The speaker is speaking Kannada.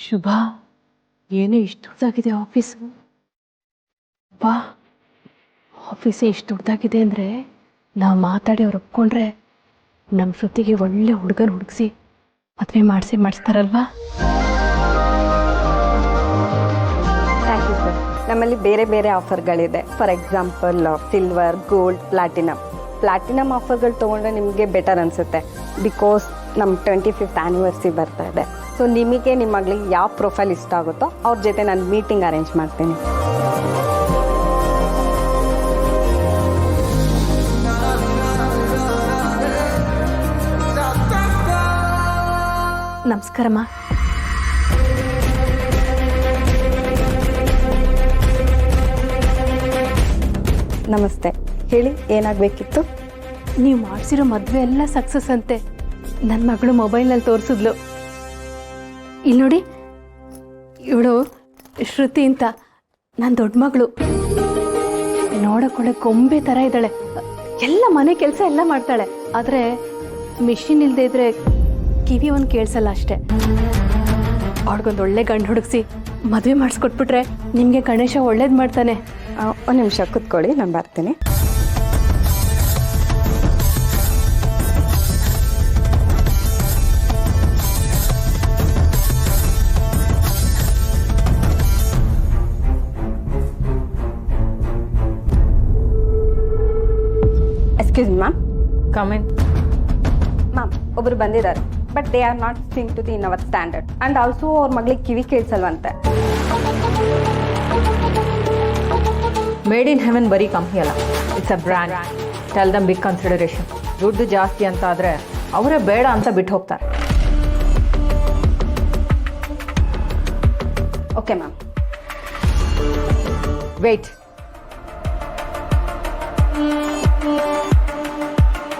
ಶುಭ, ಏನೇ ಇಷ್ಟು ದೊಡ್ಡದಾಗಿದೆ ಆಫೀಸು. ಬಾ, ಆಫೀಸೇ ಇಷ್ಟು ದೊಡ್ಡದಾಗಿದೆ ಅಂದರೆ ನಾವು ಮಾತಾಡಿ ಅವ್ರು ಒಪ್ಕೊಂಡ್ರೆ ನಮ್ಮ ಶ್ರುತಿಗೆ ಒಳ್ಳೆ ಹುಡುಗನ ಹುಡುಗಿಸಿ ಮದುವೆ ಮಾಡಿಸ್ತಾರಲ್ವಾ? Thank you sir. ನಮ್ಮಲ್ಲಿ ಬೇರೆ ಬೇರೆ ಆಫರ್ಗಳಿದೆ. For example silver, gold, platinum ಆಫರ್ಗಳು ತೊಗೊಂಡ್ರೆ ನಿಮಗೆ ಬೆಟರ್ ಅನಿಸುತ್ತೆ. ಬಿಕಾಸ್ ನಮ್ಮ 25th ಆ್ಯನಿವರ್ಸರಿ ಬರ್ತಾ ಇದೆ. ಸೊ ನಿಮಗೆ ನಿಮ್ಮ ಮಗಳಿಗೆ ಯಾವ ಪ್ರೊಫೈಲ್ ಇಷ್ಟ ಆಗುತ್ತೋ ಅವ್ರ ಜೊತೆ ನಾನು ಮೀಟಿಂಗ್ ಅರೇಂಜ್ ಮಾಡ್ತೀನಿ. ನಮಸ್ಕಾರಮ್ಮ. ನಮಸ್ತೆ, ಹೇಳಿ ಏನಾಗಬೇಕಿತ್ತು? ನೀವು ಮಾಡಿಸಿರೋ ಮದುವೆ ಎಲ್ಲ ಸಕ್ಸಸ್ ಅಂತೆ. ನನ್ನ ಮಗಳು ಮೊಬೈಲ್ನಲ್ಲಿ ತೋರಿಸಿದ್ಲು. ಇಲ್ಲಿ ನೋಡಿ, ಇವಳು ಶ್ರುತಿ ಅಂತ ನನ್ನ ದೊಡ್ಡ ಮಗಳು. ನೋಡೋಕೊಳ್ಳೆ ಗೊಂಬೆ ಥರ ಇದ್ದಾಳೆ. ಎಲ್ಲ ಮನೆ ಕೆಲಸ ಎಲ್ಲ ಮಾಡ್ತಾಳೆ. ಆದರೆ ಮಿಷಿನ್ ಇಲ್ಲದೆ ಇದ್ರೆ ಕಿವಿ ಒಂದು ಕೇಳಿಸಲ್ಲ ಅಷ್ಟೆ. ಅವ್ಳಿಗೊಂದು ಒಳ್ಳೆ ಗಂಡು ಹುಡುಗಿಸಿ ಮದುವೆ ಮಾಡಿಸ್ಕೊಟ್ಬಿಟ್ರೆ ನಿಮಗೆ ಗಣೇಶ ಒಳ್ಳೇದು ಮಾಡ್ತಾನೆ. ಒಂದು ನಿಮಿಷ ಕೂತ್ಕೊಳ್ಳಿ, ನಾನು ಬರ್ತೀನಿ. Excuse me ma'am. Comment. Ma'am, ಒಬ್ಬರು ಬಂದಿದ್ದಾರೆ. But they are not sing to the in our standard. And also ಅವ್ರ ಮಗಳಿಗೆ ಕಿವಿ ಕೇಳಿಸಲ್ವಂತೆ. ಮೇಡ್ ಇನ್ ಹೆವೆನ್ ಬರೀ ಕಂಪ್ನಿ ಅಲ್ಲ, it's a brand. Tell them big consideration. ದುಡ್ಡು ಜಾಸ್ತಿ ಅಂತ ಆದರೆ ಅವರೇ ಬೇಡ ಅಂತ ಬಿಟ್ಟು ಹೋಗ್ತಾರೆ. Okay ma'am. ವೇಟ್.